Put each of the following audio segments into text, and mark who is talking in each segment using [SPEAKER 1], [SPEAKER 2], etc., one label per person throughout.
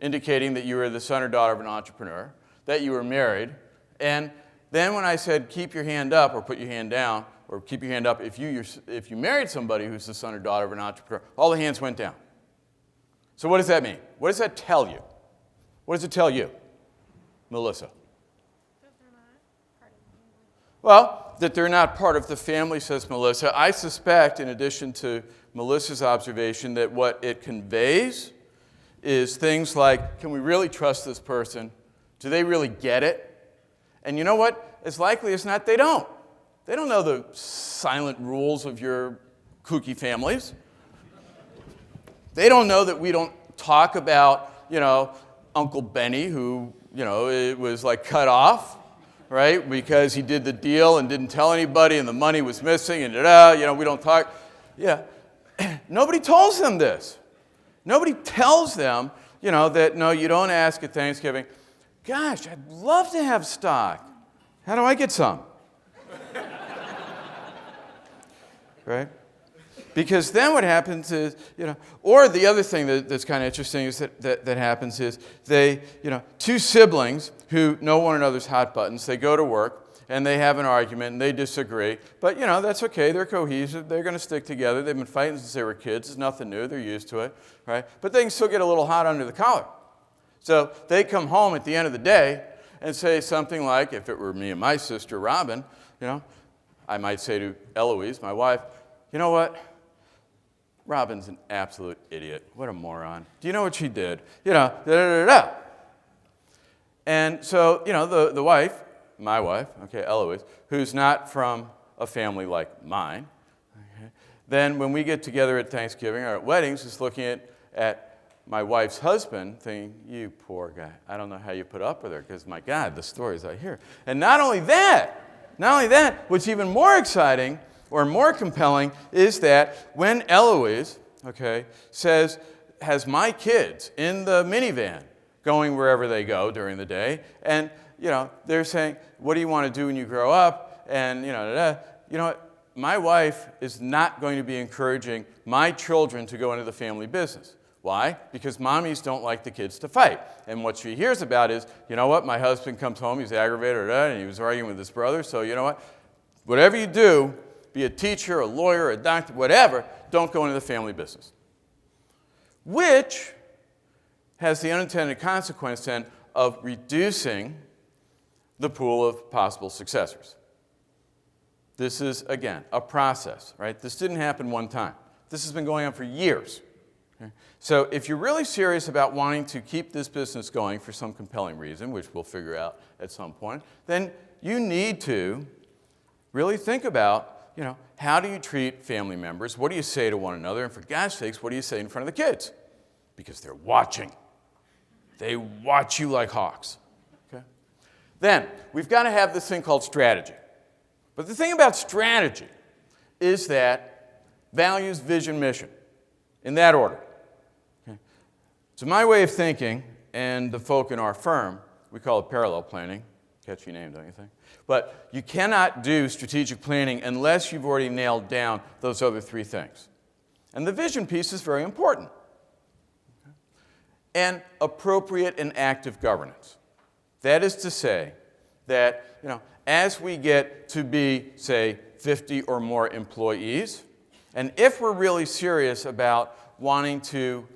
[SPEAKER 1] indicating that you were the son or daughter of an entrepreneur, that you were married, and then when I said keep your hand up or put your hand down, or keep your hand up if you married somebody who's the son or daughter of an entrepreneur, all the hands went down. So what does that mean? What does that tell you? What does it tell you, Melissa?
[SPEAKER 2] That they're not part of the family.
[SPEAKER 1] Well, that they're not part of the family, says Melissa. I suspect, in addition to Melissa's observation, that what it conveys is things like, can we really trust this person? Do they really get it? And you know what? As likely as not, they don't. They don't know the silent rules of your kooky families. They don't know that we don't talk about, Uncle Benny, who, it was like cut off, right? Because he did the deal and didn't tell anybody and the money was missing and we don't talk. Yeah. Nobody tells them this. Nobody tells them, that no, you don't ask at Thanksgiving, gosh, I'd love to have stock. How do I get some? Right? Because then what happens is, or the other thing that's kind of interesting is that happens is they, two siblings who know one another's hot buttons, they go to work and they have an argument and they disagree, but that's okay, they're cohesive, they're going to stick together, they've been fighting since they were kids, it's nothing new, they're used to it, right? But they can still get a little hot under the collar. So they come home at the end of the day and say something like, if it were me and my sister Robin, I might say to Eloise, my wife, you know what? Robin's an absolute idiot. What a moron. Do you know what she did? Da-da-da-da. And so, the wife, my wife, Eloise, who's not from a family like mine, then when we get together at Thanksgiving or at weddings, is looking at my wife's husband thinking, you poor guy, I don't know how you put up with her because, my God, the stories I hear. And not only that, what's even more exciting or more compelling is that when Eloise, says, has my kids in the minivan going wherever they go during the day, and, they're saying, what do you want to do when you grow up? And, you know what? My wife is not going to be encouraging my children to go into the family business. Why? Because mommies don't like the kids to fight. And what she hears about is, you know what, my husband comes home, he's aggravated, and he was arguing with his brother, so you know what? Whatever you do, be a teacher, a lawyer, a doctor, whatever, don't go into the family business. Which has the unintended consequence then of reducing the pool of possible successors. This is, again, a process, right? This didn't happen one time. This has been going on for years. Okay? So if you're really serious about wanting to keep this business going for some compelling reason, which we'll figure out at some point, then you need to really think about, how do you treat family members? What do you say to one another? And for God's sakes, what do you say in front of the kids? Because they're watching. They watch you like hawks. Okay? Then, we've got to have this thing called strategy. But the thing about strategy is that values, vision, mission, in that order. Okay? So my way of thinking, and the folk in our firm, we call it parallel planning. Catchy name, don't you think? But you cannot do strategic planning unless you've already nailed down those other three things. And the vision piece is very important. Okay? And appropriate and active governance. That is to say that, as we get to be, say, 50 or more employees, and if we're really serious about wanting to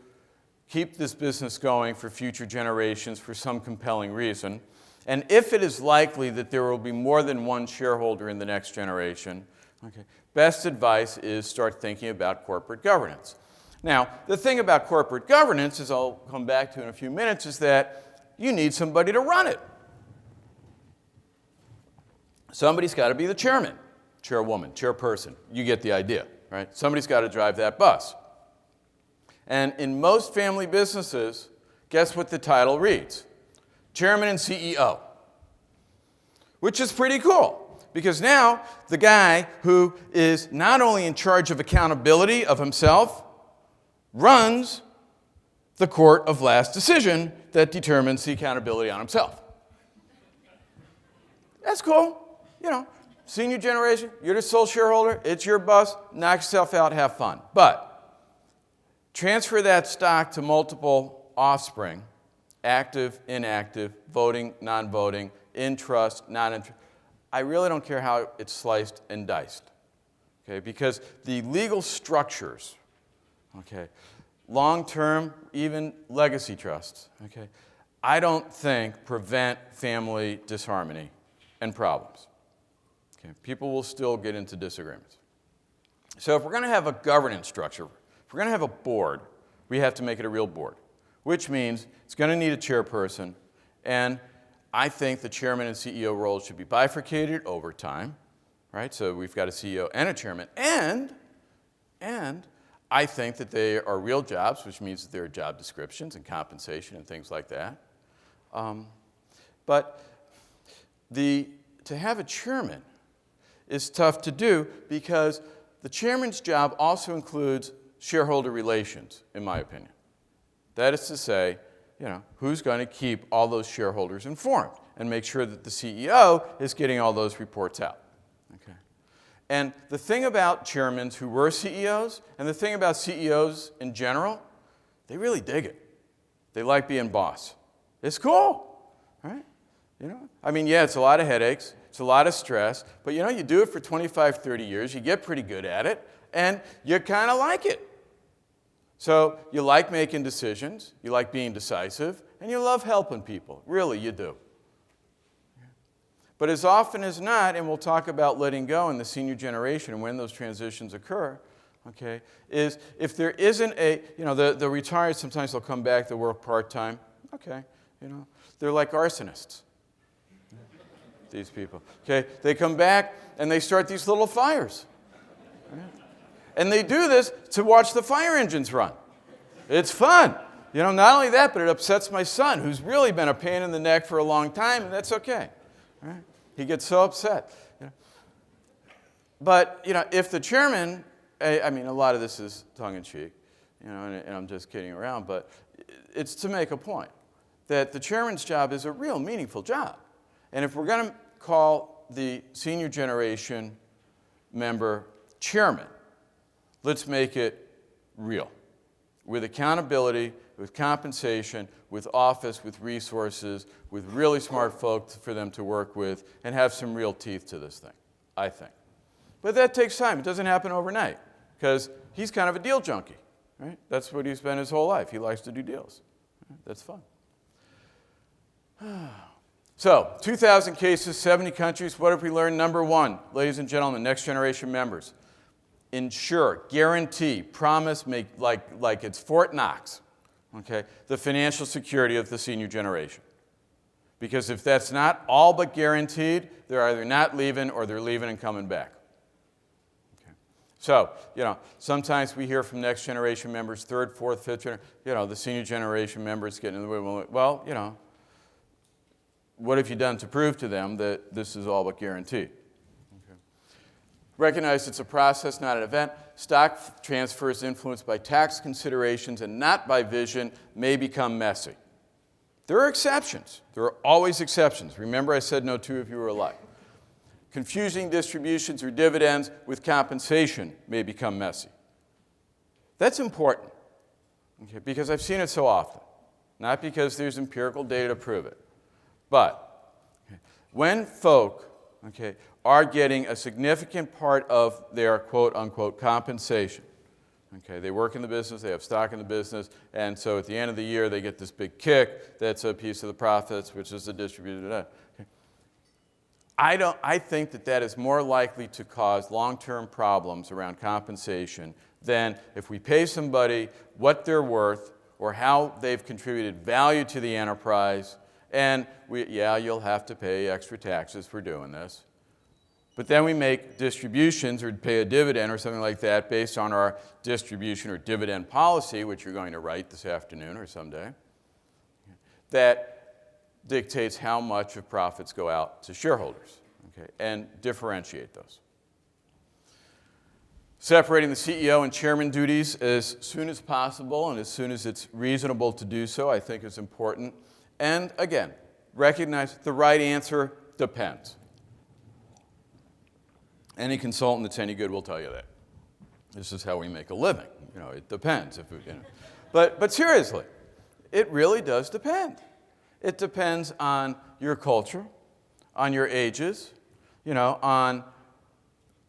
[SPEAKER 1] keep this business going for future generations for some compelling reason, and if it is likely that there will be more than one shareholder in the next generation, best advice is start thinking about corporate governance. Now, the thing about corporate governance, as I'll come back to in a few minutes, is that you need somebody to run it. Somebody's got to be the chairman, chairwoman, chairperson. You get the idea, right? Somebody's got to drive that bus. And in most family businesses, guess what the title reads? Chairman and CEO, which is pretty cool because now the guy who is not only in charge of accountability of himself runs the court of last decision that determines the accountability on himself. That's cool. Senior generation, you're the sole shareholder, it's your bus, knock yourself out, have fun. But transfer that stock to multiple offspring, active, inactive, voting, non-voting, in trust, non-in-trust. I really don't care how it's sliced and diced, okay? Because the legal structures, okay, long-term, even legacy trusts, okay, I don't think prevent family disharmony and problems. Okay? People will still get into disagreements. So if we're going to have a governance structure, if we're going to have a board, we have to make it a real board, which means it's going to need a chairperson, and I think the chairman and CEO roles should be bifurcated over time, right? So we've got a CEO and a chairman, and I think that they are real jobs, which means that there are job descriptions and compensation and things like that. But to have a chairman is tough to do because the chairman's job also includes shareholder relations, in my opinion. That is to say, who's going to keep all those shareholders informed and make sure that the CEO is getting all those reports out. Okay. And the thing about chairmen who were CEOs, and the thing about CEOs in general, they really dig it. They like being boss. It's cool, right? I mean, yeah, it's a lot of headaches, it's a lot of stress, but you do it for 25, 30 years, you get pretty good at it, and you kind of like it. So you like making decisions, you like being decisive, and you love helping people. Really, you do. But as often as not, and we'll talk about letting go in the senior generation and when those transitions occur, okay, is if there isn't the retired, sometimes they'll come back, they work part-time. Okay, they're like arsonists, these people. Okay, they come back and they start these little fires. Right? And they do this to watch the fire engines run. It's fun. Not only that, but it upsets my son, who's really been a pain in the neck for a long time, and that's okay. Right? He gets so upset. But, if the chairman, I mean, a lot of this is tongue-in-cheek, and I'm just kidding around, but it's to make a point that the chairman's job is a real meaningful job. And if we're going to call the senior generation member chairman, let's make it real, with accountability, with compensation, with office, with resources, with really smart folks for them to work with, and have some real teeth to this thing, I think. But that takes time. It doesn't happen overnight, because he's kind of a deal junkie, right? That's what he's been his whole life. He likes to do deals. That's fun. So, 2,000 cases, 70 countries. What have we learned? Number one, ladies and gentlemen, next generation members. Ensure, guarantee, promise, make like it's Fort Knox, okay, the financial security of the senior generation. Because if that's not all but guaranteed, they're either not leaving or they're leaving and coming back. Okay. So, sometimes we hear from next generation members, third, fourth, fifth, the senior generation members getting in the way. Well, what have you done to prove to them that this is all but guaranteed? Recognize it's a process, not an event. Stock transfers influenced by tax considerations and not by vision may become messy. There are exceptions. There are always exceptions. Remember I said no two of you are alike. Confusing distributions or dividends with compensation may become messy. That's important, okay, because I've seen it so often. Not because there's empirical data to prove it. But when folk, okay, are getting a significant part of their quote-unquote compensation. Okay, they work in the business, they have stock in the business, and so at the end of the year they get this big kick that's a piece of the profits, which is the distributed. Okay. I think that is more likely to cause long-term problems around compensation than if we pay somebody what they're worth or how they've contributed value to the enterprise, and you'll have to pay extra taxes for doing this. But then we make distributions or pay a dividend or something like that based on our distribution or dividend policy, which you're going to write this afternoon or someday, that dictates how much of profits go out to shareholders, okay, and differentiate those. Separating the CEO and chairman duties as soon as possible and as soon as it's reasonable to do so, I think is important. And again, recognize the right answer depends. Any consultant that's any good will tell you that. This is how we make a living. It depends. But seriously, It really does depend. It depends on your culture, on your ages, on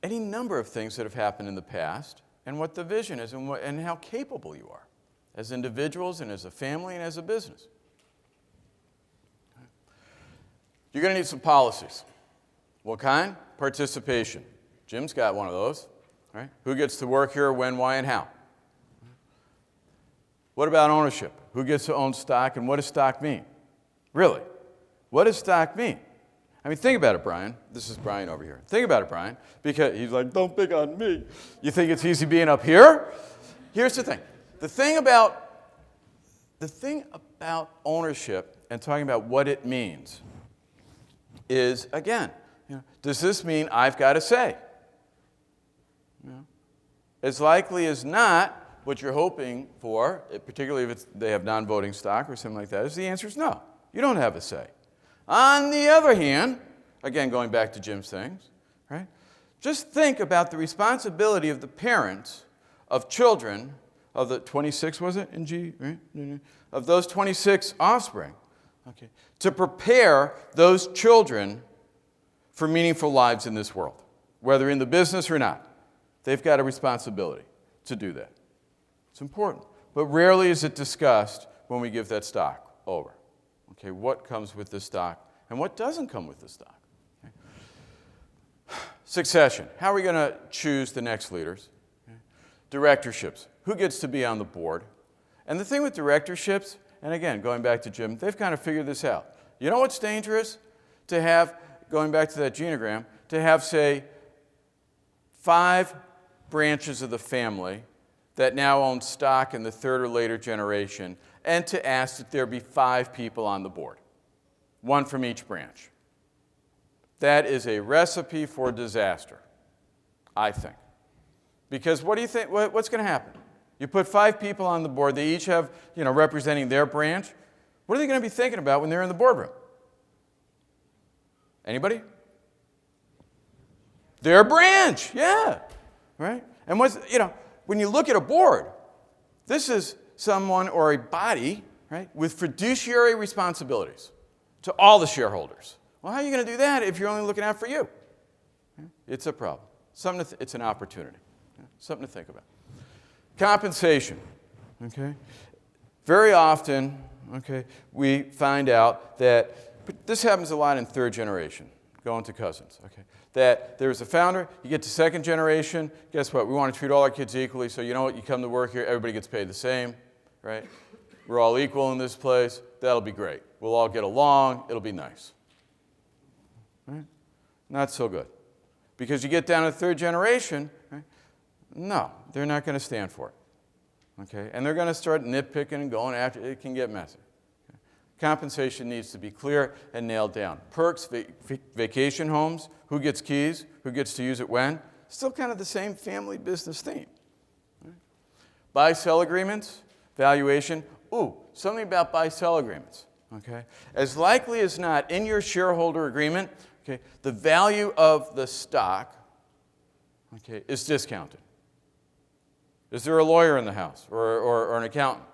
[SPEAKER 1] any number of things that have happened in the past, and what the vision is, and how capable you are as individuals and as a family and as a business. You're going to need some policies. What kind? Participation. Jim's got one of those. Right? Who gets to work here, when, why, and how? What about ownership? Who gets to own stock, and what does stock mean? Really? What does stock mean? I mean, think about it, Brian. This is Brian over here. Think about it, Brian, because he's like, don't pick on me. You think it's easy being up here? Here's the thing. The thing about ownership and talking about what it means is, again, does this mean I've got a say? As likely as not, what you're hoping for, particularly if they have non-voting stock or something like that, is the answer is no. You don't have a say. On the other hand, again, going back to Jim's things, right? Just think about the responsibility of the parents of children, of the 26, was it, in G, right? Of those 26 offspring, okay, to prepare those children for meaningful lives in this world, whether in the business or not. They've got a responsibility to do that. It's important. But rarely is it discussed when we give that stock over. Okay, what comes with the stock and what doesn't come with the stock? Okay. Succession. How are we going to choose the next leaders? Okay. Directorships. Who gets to be on the board? And the thing with directorships, and again, going back to Jim, they've kind of figured this out. You know what's dangerous? To have, going back to that genogram, to have, say, 5 branches of the family that now own stock in the third or later generation, and to ask that there be 5 people on the board, 1 from each branch. That is a recipe for disaster, I think. Because what do you think? What's going to happen? You put 5 people on the board. They each have, representing their branch. What are they going to be thinking about when they're in the boardroom? Anybody? Their branch, yeah, right? And when you look at a board, this is someone or a body, right, with fiduciary responsibilities to all the shareholders. Well, how are you going to do that if you're only looking out for you? It's a problem. It's an opportunity. Something to think about. Compensation. Okay. Very often, okay, we find out that, but this happens a lot in third generation, going to cousins. Okay. That there's a founder, you get to second generation, guess what? We want to treat all our kids equally, so you know what? You come to work here, everybody gets paid the same, right? We're all equal in this place. That'll be great. We'll all get along. It'll be nice. Right? Not so good. Because you get down to third generation, right? No, they're not going to stand for it. Okay? And they're going to start nitpicking and going after it. It can get messy. Okay? Compensation needs to be clear and nailed down. Perks, vacation homes, who gets keys, who gets to use it when. Still kind of the same family business theme. Right? Buy-sell agreements, valuation. Ooh, something about buy-sell agreements. Okay? As likely as not, in your shareholder agreement, okay, the value of the stock, okay, is discounted. Is there a lawyer in the house or an accountant?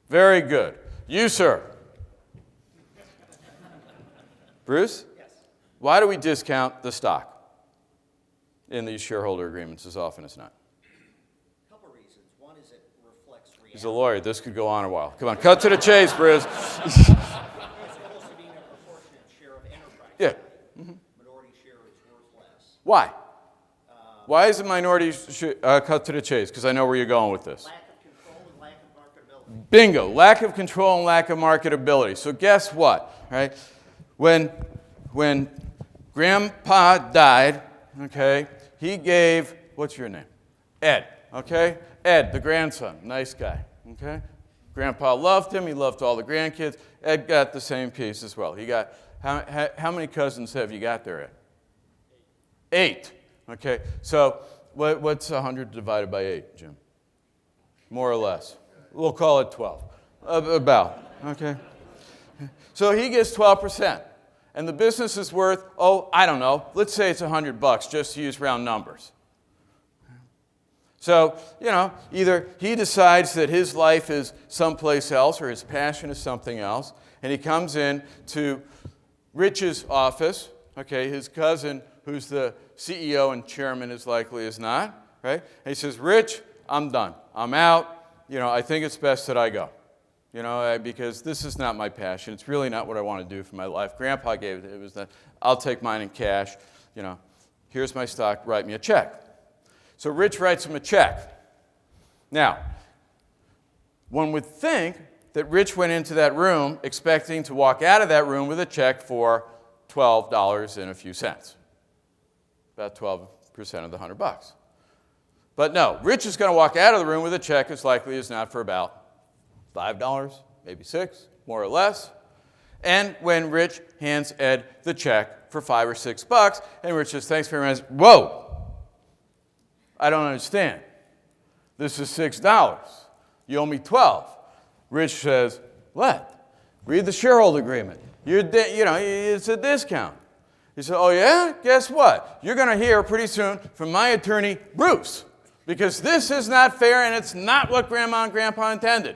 [SPEAKER 1] Very good. You, sir. Bruce? Yes. Why do we discount the stock in these shareholder agreements as often as not?
[SPEAKER 3] A couple reasons. One is it reflects reality.
[SPEAKER 1] He's a lawyer. This could go on a while. Come on, cut to the chase, Bruce.
[SPEAKER 3] It's supposed to be a proportionate share of enterprise.
[SPEAKER 1] Yeah.
[SPEAKER 3] Mm-hmm. Minority share is worth less.
[SPEAKER 1] Why? Why is the minority cut to the chase? Because I know where you're going with this.
[SPEAKER 3] Lack of control and lack of marketability.
[SPEAKER 1] Bingo. Lack of control and lack of marketability. So guess what? Right? When Grandpa died, okay, he gave, what's your name? Ed. Okay? Ed, the grandson. Nice guy. Okay? Grandpa loved him. He loved all the grandkids. Ed got the same piece as well. He got, how many cousins have you got there, Ed? 8. Okay, so what's 100 divided by 8, Jim? More or less. We'll call it 12. About, okay? So he gets 12%. And the business is worth, I don't know, let's say it's $100 just to use round numbers. So, either he decides that his life is someplace else or his passion is something else, and he comes in to Rich's office, okay, his cousin, who's the CEO and chairman as likely as not, right? And he says, Rich, I'm done. I'm out. I think it's best that I go, because this is not my passion. It's really not what I want to do for my life. Grandpa gave it. It was that I'll take mine in cash. Here's my stock. Write me a check. So Rich writes him a check. Now, one would think that Rich went into that room expecting to walk out of that room with a check for $12 and a few cents, about 12% of the $100. But no, Rich is going to walk out of the room with a check as likely as not for about $5, maybe $6, more or less. And when Rich hands Ed the check for $5 or $6, and Rich says, thanks very much, whoa, I don't understand. This is $6. You owe me $12. Rich says, what? Read the shareholder agreement. It's a discount. He said, oh yeah? Guess what? You're going to hear pretty soon from my attorney, Bruce, because this is not fair and it's not what Grandma and Grandpa intended.